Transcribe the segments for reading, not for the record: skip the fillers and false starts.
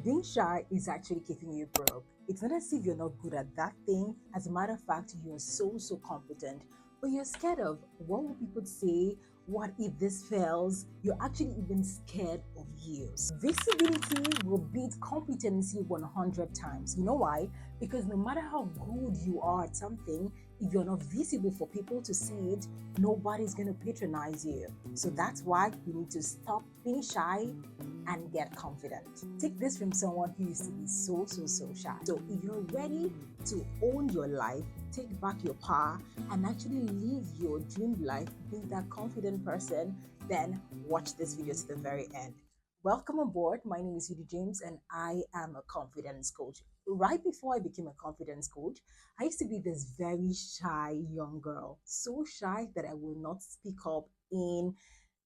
Being shy is actually keeping you broke. It's not as if you're not good at that thing. As a matter of fact, you're so competent, but you're scared of what will people say? What if this fails? You're actually even scared of you. Visibility will beat competency 100 times. You know why? Because no matter how good you are at something, if you're not visible for people to see it, nobody's going to patronize you. So that's why you need to stop being shy and get confident. Take this from someone who used to be so shy. So if you're ready to own your life, take back your power, and actually live your dream life, be that confident person, then watch this video to the very end. Welcome aboard. My name is Yhudie James, and I am a confidence coach. Right before I became a confidence coach, I used to be this very shy young girl. So shy that I will not speak up in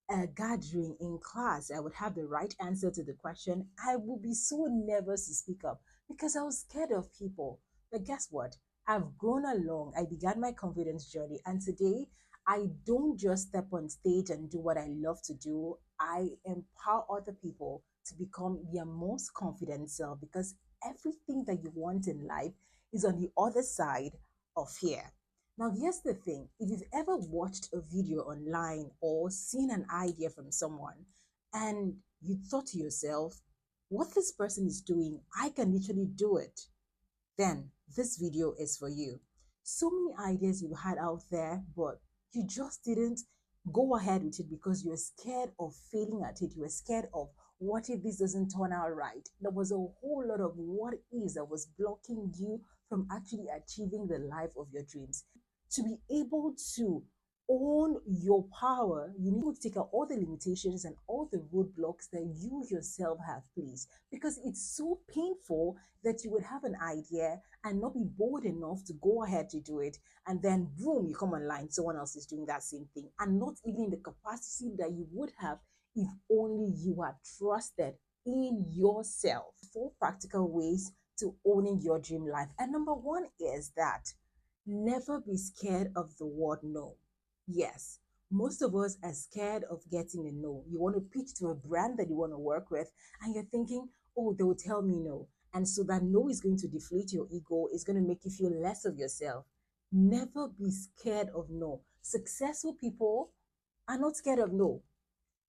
a gathering in class. I would have the right answer to the question. I would be so nervous to speak up because I was scared of people. But guess what? I've grown along. I began my confidence journey, and today I don't just step on stage and do what I love to do. I empower other people to become their most confident self because everything that you want in life is on the other side of fear. Now, here's the thing, if you've ever watched a video online or seen an idea from someone and you thought to yourself, what this person is doing, I can literally do it, then this video is for you. So many ideas you had out there, but you just didn't go ahead with it because you were scared of failing at it. You were scared of what if this doesn't turn out right? There was a whole lot of what is that was blocking you from actually achieving the life of your dreams. To be able to own your power, you need to take out all the limitations and all the roadblocks that you yourself have placed, because it's so painful that you would have an idea and not be bold enough to go ahead to do it, and then boom, you come online, someone else is doing that same thing, and not even in the capacity that you would have if only you had trusted in yourself. Four practical ways to owning your dream life. And number one is that never be scared of the word no. Yes, most of us are scared of getting a no. You want to pitch to a brand that you want to work with, and you're thinking, oh, they will tell me no. And so that no is going to deflate your ego, is going to make you feel less of yourself. Never be scared of no. Successful people are not scared of no.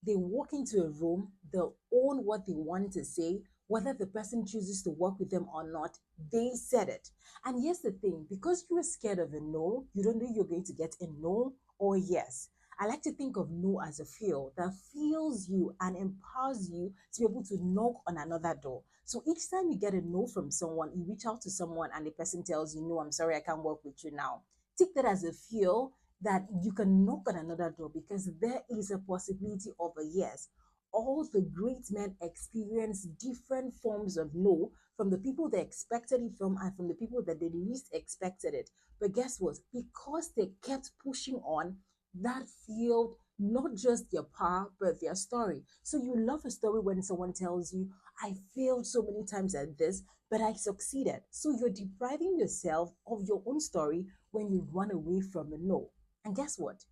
They walk into a room, they'll own what they want to say, whether the person chooses to work with them or not, they said it. And here's the thing, because you are scared of a no, you don't know you're going to get a no or a yes. I like to think of no as a feel that feels you and empowers you to be able to knock on another door. So each time you get a no from someone, you reach out to someone and the person tells you, no, I'm sorry, I can't work with you now. Take that as a feel that you can knock on another door because there is a possibility of a yes. All the great men experience different forms of no, from the people they expected it from and from the people that they least expected it. But guess what? Because they kept pushing on, that fueled not just their power but their story. So you love a story when someone tells you, I failed so many times at this, but I succeeded. So you're depriving yourself of your own story when you run away from a no. And guess what?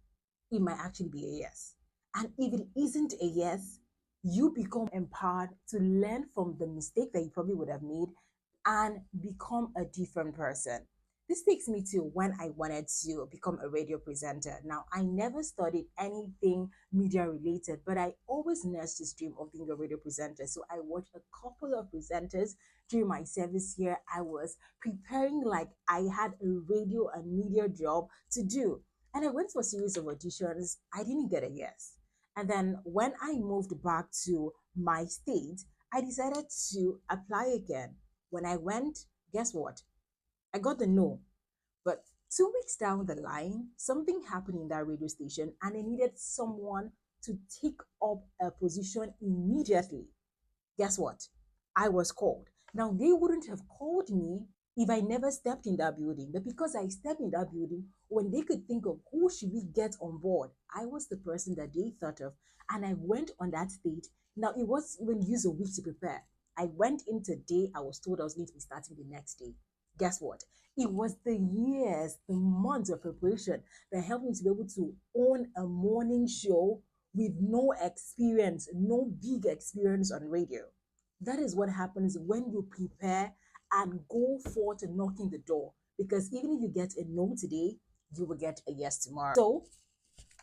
It might actually be a yes. And if it isn't a yes, you become empowered to learn from the mistake that you probably would have made and become a different person. This takes me to when I wanted to become a radio presenter. Now, I never studied anything media related, but I always nursed this dream of being a radio presenter. So I watched a couple of presenters during my service here. I was preparing like I had a radio and media job to do. And I went for a series of auditions. I didn't get a yes. And then when I moved back to my state, I decided to apply again. When I went, guess what? I got the no. But 2 weeks down the line, something happened in that radio station and they needed someone to take up a position immediately. Guess what? I was called. Now, they wouldn't have called me if I never stepped in that building. But because I stepped in that building, when they could think of who should we get on board, I was the person that they thought of. And I went on that stage. Now, it was even use a week to prepare. I went in today. I was told I was going to be starting the next day. Guess what? It was the years, the months of preparation that helped me to be able to own a morning show with no experience, no big experience on radio. That is what happens when you prepare and go forth and knocking the door. Because even if you get a no today, you will get a yes tomorrow. So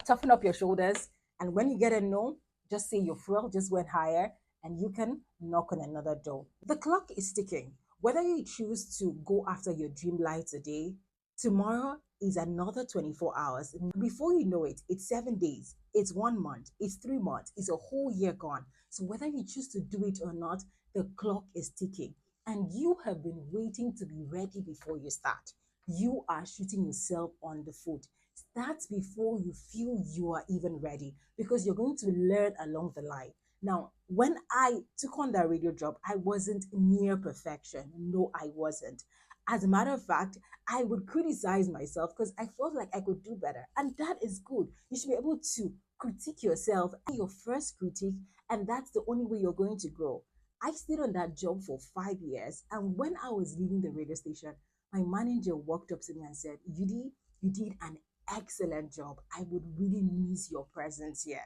toughen up your shoulders. And when you get a no, just say your fuel just went higher and you can knock on another door. The clock is ticking. Whether you choose to go after your dream life today, tomorrow is another 24 hours. Before you know it, it's 7 days, it's 1 month, it's 3 months, it's a whole year gone. So whether you choose to do it or not, the clock is ticking. And you have been waiting to be ready before you start. You are shooting yourself on the foot. Start before you feel you are even ready because you're going to learn along the line. Now, when I took on that radio job, I wasn't near perfection. No, I wasn't. As a matter of fact, I would criticize myself because I felt like I could do better. And that is good. You should be able to critique yourself, your first critique, and that's the only way you're going to grow. I stayed on that job for 5 years. And when I was leaving the radio station, my manager walked up to me and said, Yudi, you did an excellent job. I would really miss your presence here.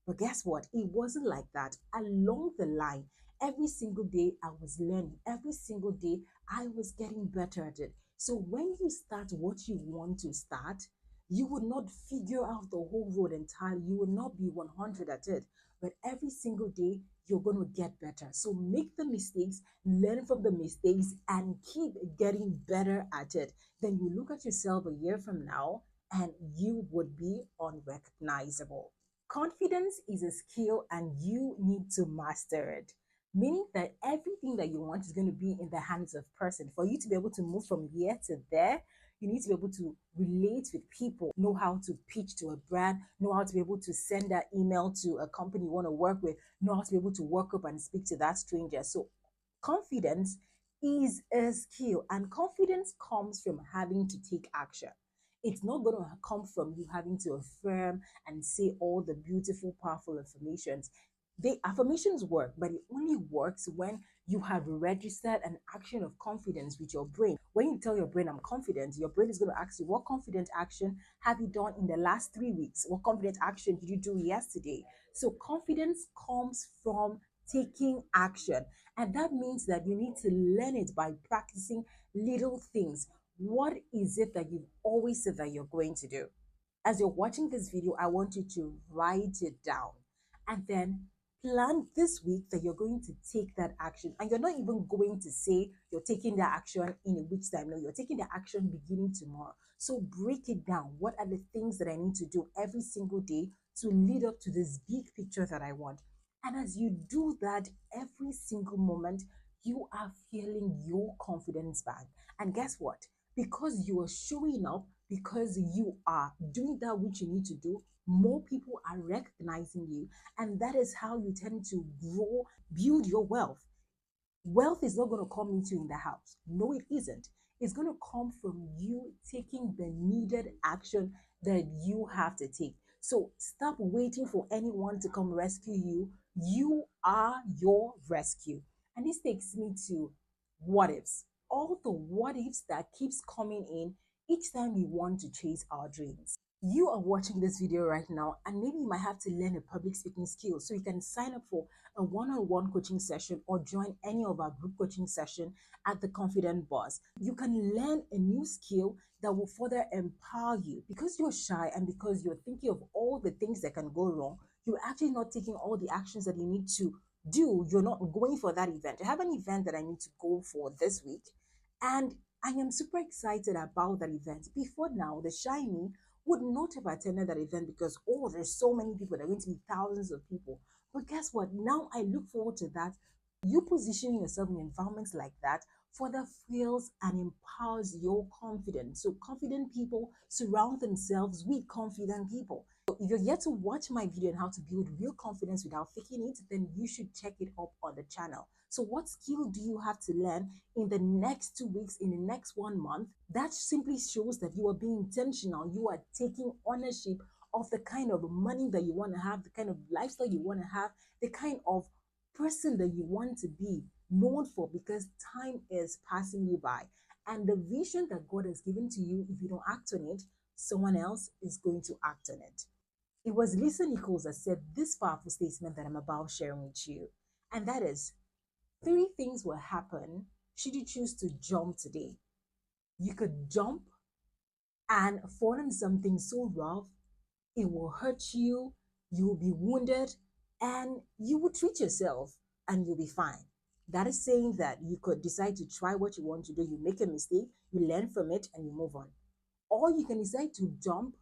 But guess what? It wasn't like that. Along the line, every single day I was learning. Every single day I was getting better at it. So when you start what you want to start, you would not figure out the whole road entirely. You will not be 100 at it. But every single day, you're going to get better. So make the mistakes, learn from the mistakes, and keep getting better at it. Then you look at yourself a year from now and you would be unrecognizable. Confidence is a skill and you need to master it. Meaning that everything that you want is going to be in the hands of person. For you to be able to move from here to there, you need to be able to relate with people, know how to pitch to a brand, know how to be able to send that email to a company you want to work with, know how to be able to work up and speak to that stranger. So confidence is a skill, and confidence comes from having to take action. It's not going to come from you having to affirm and say all the beautiful, powerful affirmations. The affirmations work, but it only works when you have registered an action of confidence with your brain. When you tell your brain, I'm confident, your brain is going to ask you, what confident action have you done in the last 3 weeks? What confident action did you do yesterday? So, confidence comes from taking action. And that means that you need to learn it by practicing little things. What is it that you've always said that you're going to do? As you're watching this video, I want you to write it down and then plan this week that you're going to take that action. And you're not even going to say you're taking that action in a week's time. No, you're taking the action beginning tomorrow. So break it down. What are the things that I need to do every single day to lead up to this big picture that I want? And as you do that every single moment, you are feeling your confidence back. And guess what? Because you are showing up, because you are doing that which you need to do, more people are recognizing you. And that is how you tend to grow, build your wealth. Wealth is not going to come into you in the house. No, it isn't. It's going to come from you taking the needed action that you have to take. So stop waiting for anyone to come rescue you. You are your rescue. And this takes me to what ifs. All the what ifs that keeps coming in each time we want to chase our dreams. You are watching this video right now, and maybe you might have to learn a public speaking skill. So you can sign up for a one-on-one coaching session or join any of our group coaching session at the Confident Boss. You can learn a new skill that will further empower you. Because you're shy and because you're thinking of all the things that can go wrong, you're actually not taking all the actions that you need to do. You're not going for that event. I have an event that I need to go for this week, and I am super excited about that event. Before now, the shy me would not have attended that event because, oh, there's so many people, there are going to be thousands of people. But guess what? Now I look forward to that. You positioning yourself in environments like that further fuels and empowers your confidence. So confident people surround themselves with confident people. So if you're yet to watch my video on how to build real confidence without faking it, then you should check it up on the channel. So what skill do you have to learn in the next 2 weeks, in the next 1 month? That simply shows that you are being intentional. You are taking ownership of the kind of money that you want to have, the kind of lifestyle you want to have, the kind of person that you want to be known for, because time is passing you by. And the vision that God has given to you, if you don't act on it, someone else is going to act on it. It was Lisa Nichols that said this powerful statement that I'm about sharing with you. And that is, Three things will happen should you choose to jump today. You could jump and fall in something so rough, it will hurt you, you will be wounded, and you will treat yourself and you'll be fine. That is saying that you could decide to try what you want to do, you make a mistake, you learn from it, and you move on. Or you can decide to jump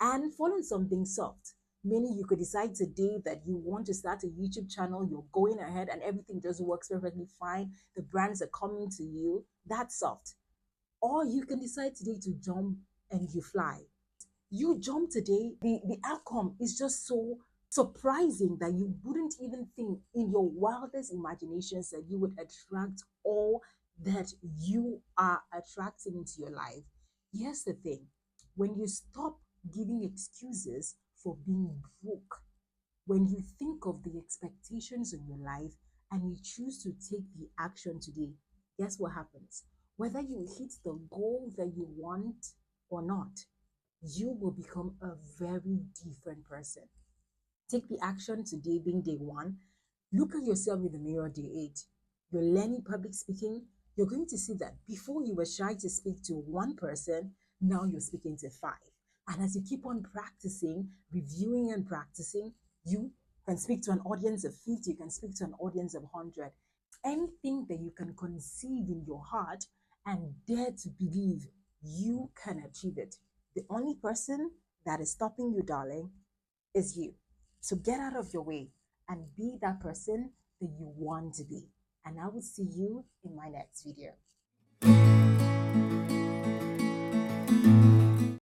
and fall on something soft. Meaning, you could decide today that you want to start a YouTube channel, you're going ahead, and everything just works perfectly fine. The brands are coming to you. That's soft. Or you can decide today to jump and you fly. You jump today, the outcome is just so surprising that you wouldn't even think in your wildest imaginations that you would attract all that you are attracting into your life. Here's the thing, when you stop giving excuses for being broke, when you think of the expectations in your life and you choose to take the action today, guess what happens? Whether you hit the goal that you want or not, you will become a very different person. Take the action today, being day one. Look at yourself in the mirror day eight. You're learning public speaking. You're going to see that before you were shy to speak to one person, now you're speaking to five. And as you keep on practicing, reviewing and practicing, you can speak to an audience of 50, you can speak to an audience of 100. Anything that you can conceive in your heart and dare to believe, you can achieve it. The only person that is stopping you, darling, is you. So get out of your way and be that person that you want to be. And I will see you in my next video.